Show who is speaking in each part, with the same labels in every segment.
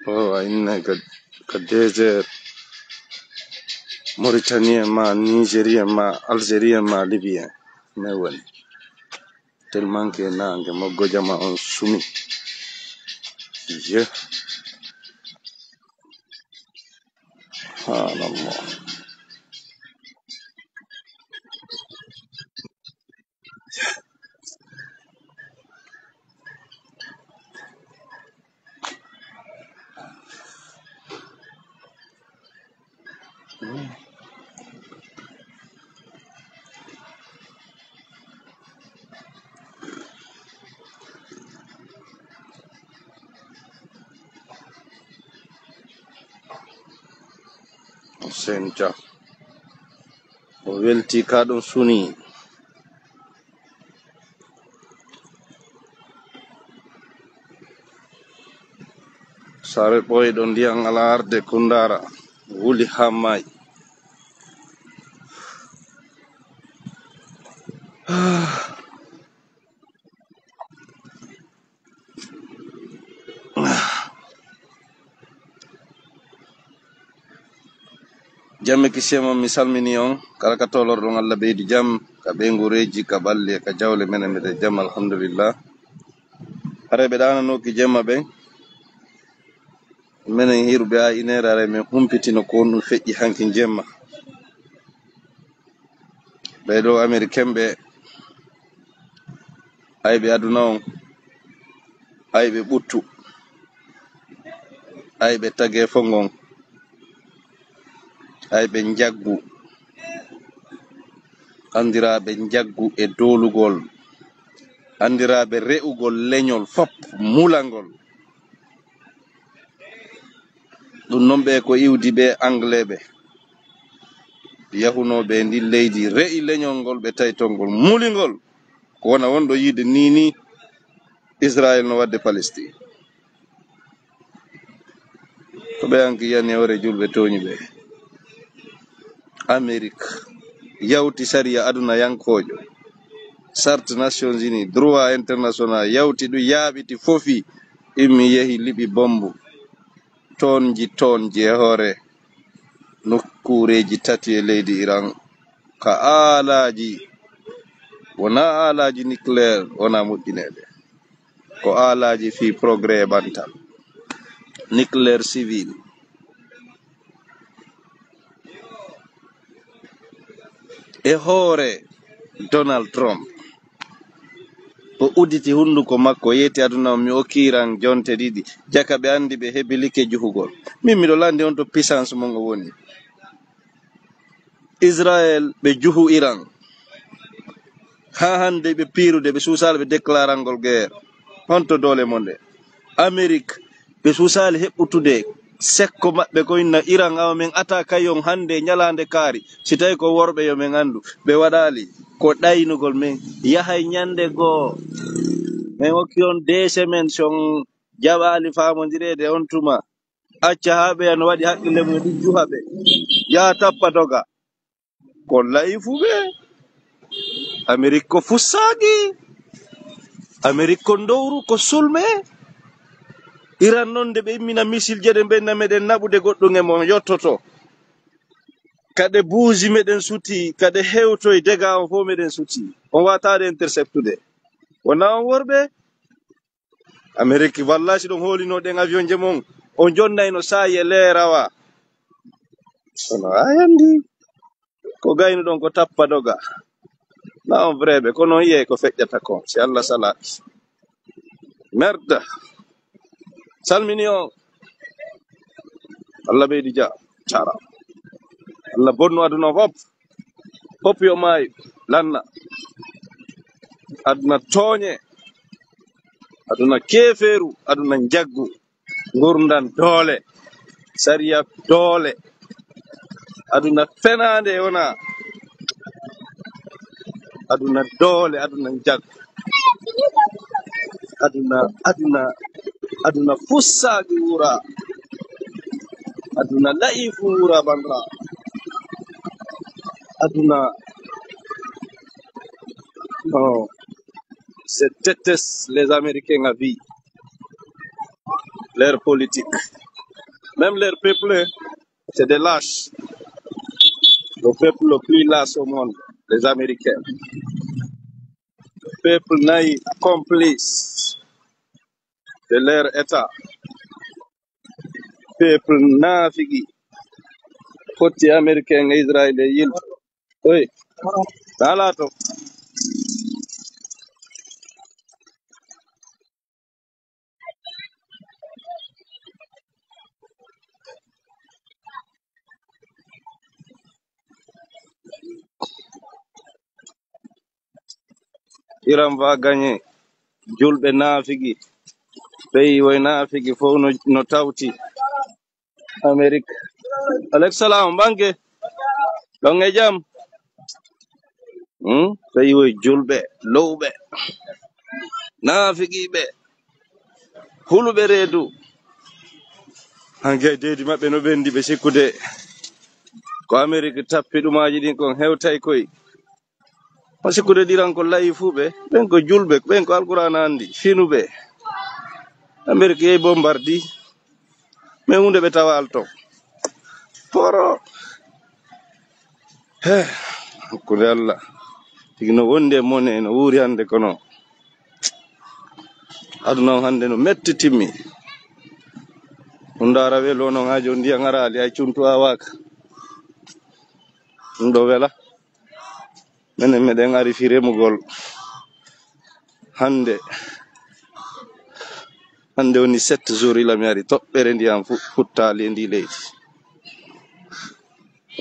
Speaker 1: Oh, inna ka désert Mauritanien ma, Nigérien ma, Algérien ma, Libyen. Mais ouais. Tellement que nange mogo jama on sumi. Je. Subhanallah. Senja. O welti kaɗon suni. Sare ɓoyɗo ndiyam ala arde kundara. Wuli ha mayi. Jamme kisema mi salmini on kala ka tolorɗon Allah ɓeydi jam ka ɓe ngureji ka ɓalli ka jawle menen mede jam alhamdulillah. Hare ɓe ɗananoki jemma ɓen menen hiruɓe a inere are min humpitino ko on ɗum feƴƴi hanki jemma. Ɓeɗo américain ɓe ayɓe aduna on ayɓe ɓuttu ayɓe tage fongon ayɓe jaggu andiraɓe jaggu e dolugol andiraɓe re'ugol leñol fop mulangol ɗum noon ɓe ko iwdi ɓe anglais ɓe yahunoɓe ndi leydi re'i leñol ngol ɓe taytolngol mulingol ko wona wonɗo yiide nini Israël no wadde Palestine ko ɓe anki yani hore julɓe toñi ɓe Amérique yawti sariya aduna yankojo charte Nations Unies droit international yawti ɗum yaaɓiti fofi immi yehi liɓi bombu tonji e hoore nokkureji tati e leydi Iran ka aalaji wona aalaji nucléaire wona moƴƴineɓe ko aalaji fi progrès e ɓantal nucléaire civil e hoore Donald Trump o uditi hunduko makko yeti aduna mi okiran jonte ɗiɗi jaka ɓe andi ɓe hebi like juhugol min miɗo landi on to puissance mon o woni Israël ɓe juhu Iran ha hande ɓe pirude ɓe susal ɓe déclarangol guerre honto dole mon nde Amérique ɓe susali heɓɓutude sekko maɓɓe ko inna Iran awa min ataka yon hande ñalande kaari si tawi ko worɓe yo min andu ɓe waɗali ko ɗaynugol min yahay ñande goo min hokki on 2 semaines son jaɓali famodirede on tuma acca ha ɓe no waɗi haqqille mum ɗi juha ɓe yaha tappa doga ko layfuɓe Amérique ko fussaki Amérique ko dowru ko sulme Iran noon nde ɓe immina missile je ɗe benna meɗen naɓude goɗɗum e mo yottoto kade buuji meɗen suti kade hewtoy dega on fo meɗen suti on watade interceptude wona on worɓe Amérique wallahi ɗon holinoɗen avion je mon on jonnayno sayi e leerawa kono ayandi ko gayno ɗon ko tappa doga na on vrai ɓe kono yiye ko feƴƴata kon si Allah salaki merde salmini on Allah ɓeydi ja cara Allah bonnu aduna fop yo maayi lanna aduna tooñe aduna keeferu aduna jaggu gurdan doole sariya doole aduna fenande wona aduna doole aduna jaggu aduna fussaki wura aduna laifu wura bandra aduna non c'est têtes les Américains à vie leur politique Même leur peuple, c'est des lâches. Le peuple le plus lâche au monde, les Américains. Le peuple naïf, complice de leur État. Le peuple nafigi. Côté américain et israélien. Oui, talato. Iran va gagner. Julbe nafigi. Pays way nafigi fo no tawti. Amérique. Alex salam banke. Longe jam. Pays way julbe. Lowbe. Nafigi be. Hulube redu. Hanke dedi mabbe no bendi be sikkude. Ko Amérique tappi ɗumaji ɗin kon hewtay koy sikkude ɗiran ko layi fuu ɓe ɓen ko julɓe ɓen ko alqur'an andi finuɓe Amérique yehi bombardi mais hunde ɓe tawal to poro hakkude Allah tigi no wondi e mone no wuuri hande kono aduna o hande no metti timmi hundara welo non ha joni ndiyan arali hay cuntu awaka ɗum ɗo wela minen meɗen ari fi remugol hande woni 7 jours ila mi ari toɓɓere ndiyam futtali e ndi leydi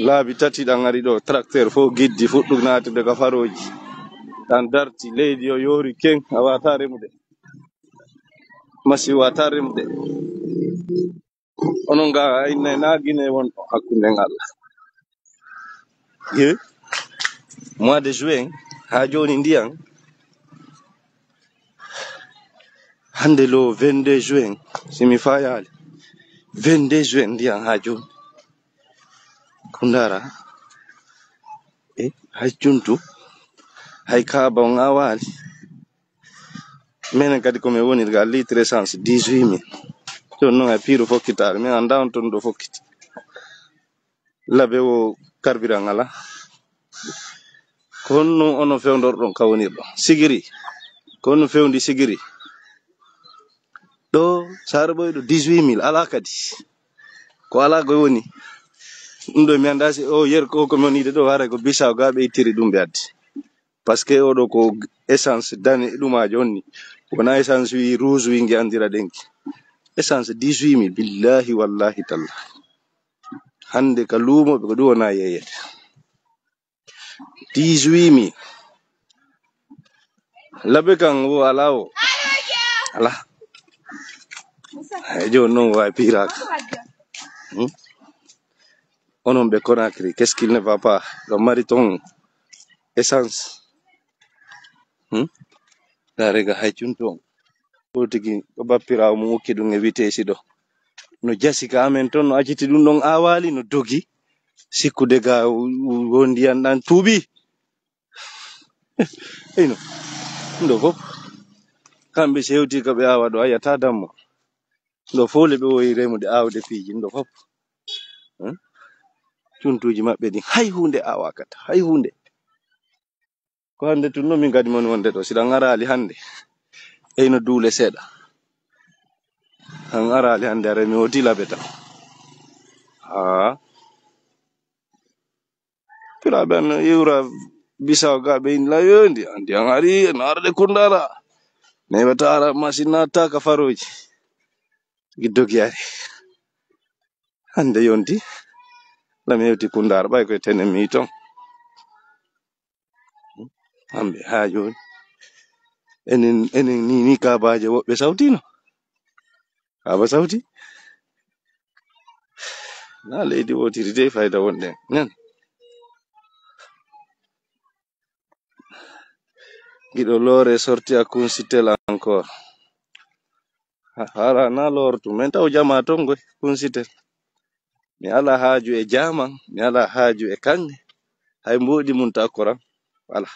Speaker 1: laabi tati ɗan ari ɗo tracteur fo giddi fuɗɗu natude ka faroji ɗan darti leydi o yoori ken a wata remude masi wata remude onon ga inne na guine won hakkunde Allah ye mois de juin ha joni ndiyan hande lo 22 juin simi fayali 22 juin ndiyan ha joni kundara hay juntu hay kaba on awali menen kadi komi woni ga litre essence 18 000 ton non ay piro fokkitare mi anda on ton do fokkiti labe o carburant ala kono ono fewndor don kawonirdo sigiri kono fewndi sigiri do sare boydo 18 000 ala kadi ko ala go woni ndo mi anda si o yer ko moni de do hare ko bisaw gabe itiri dum be addi parce que odo ko essence dani duma jonni wona essence wi rouge wi ngi andira denki essence 18 000 billahi wallahi talla hande ka lumo be ko do wona yeyete 18 000 labe kan wo alawo ala jo non wa pirak onon be Conakry qu'est-ce qu'il ne va pas le mariton essence darega haycunton o tigi ko bappirawo mo wokki dum e vitesi do no jasika amen ton no aciti dum don awali no dogi sikkude ga wondi andan tuubi eno ndo fop kambe sewti ko be awa do ayata dammo ndo fole be woyi remude awde piiji ndo fop cuntuji mabbe di hay hunde awakata hay hunde ko hande tunno min gadi mon wonde do sida ngarali hande eno duule seda an arali hande are mi woti labeta pira ben yura bisaw gabe in la yondi andi an ari narde kundala ne batara masina ta ka faroji giddogi ari hande yondi la mi yoti kundar bay ko tenen mi ton ambe ha joni enen ni kabaje wobbe sawtino kaba sawti na leydi wotiri de fayda wonde nan gido lore sorti a kunsitel encore hala na lor tu men taw jama tongo kunsitel mi ala haaju e jaman mi ala haaju e kanne hay mbodi mun takora wala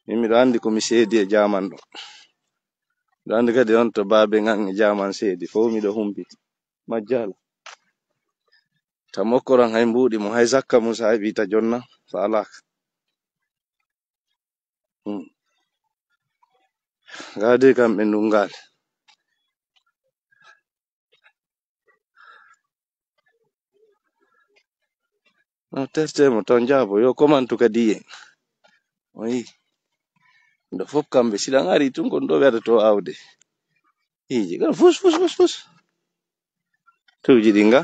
Speaker 1: mi do andi ko mi seedi e jaman do do andi kadi on to baabe ngan e jaman seedi fo mi do humbiti majjala Tamokoran hay mbuɗi mo hay zakka musa hay bita jonna falak gade kam ɓe ndungal no tertemo ton jabo yo komantu kadi en oyi ndo fof kamɓe siɗan ari tun kon ɗo wi'ata to awde iji ga fus tuji ɗi nga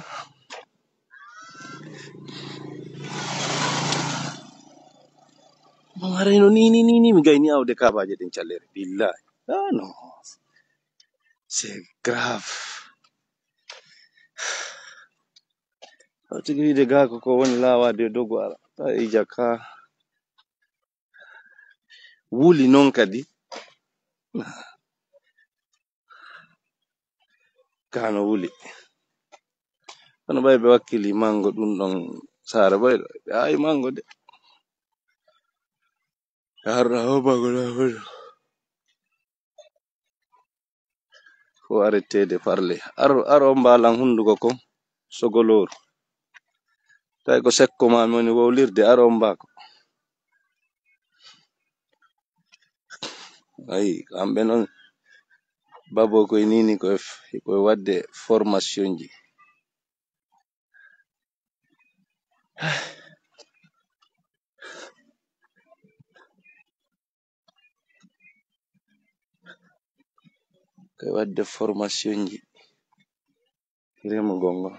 Speaker 1: marino ni mi gayni awde kabaje ɗen callere billahi no c'est grave tigi wiide ga ko woni lawade dogo ala ta ija ka wuli non kadi kano wuli kono ɓay ɓe wakkili mango ɗum ɗon sara ɓayɗo ɓe ayi mango de harna ho mango ɗafoto fo arrettede parle aro mbalan hunduko kon sogoloru tawi ko sekko mami woni wowlirde aro mbako ayi kamɓe noon babo koye nini koye wadde formation ji koye wadde formation ji remo gongo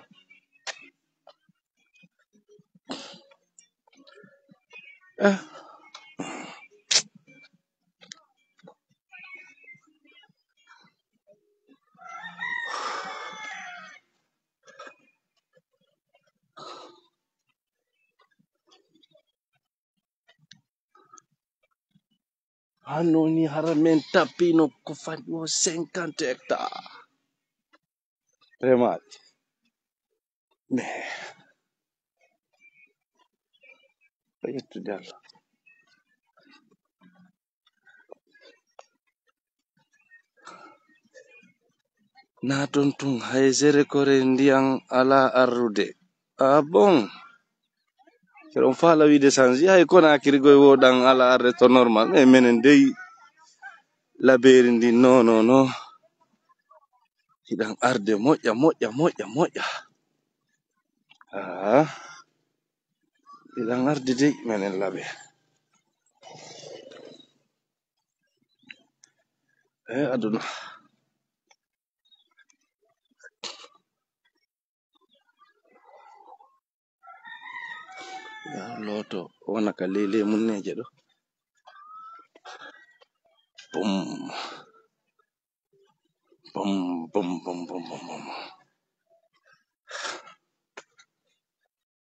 Speaker 1: hannoni hara men tappino ko fanɗo 50 hectares remaji mais ko yettude Allah naton tun hay zere kore ndiyam ala arrude bon on fala wiide sanji hay kona kirigoy woɗan ala arre to normal mais menen dey laberi ndi no hiɗan arde moƴƴa hiɗan arde dey menen laɓe aduna ya loto wona ka lele munneje ɗo bum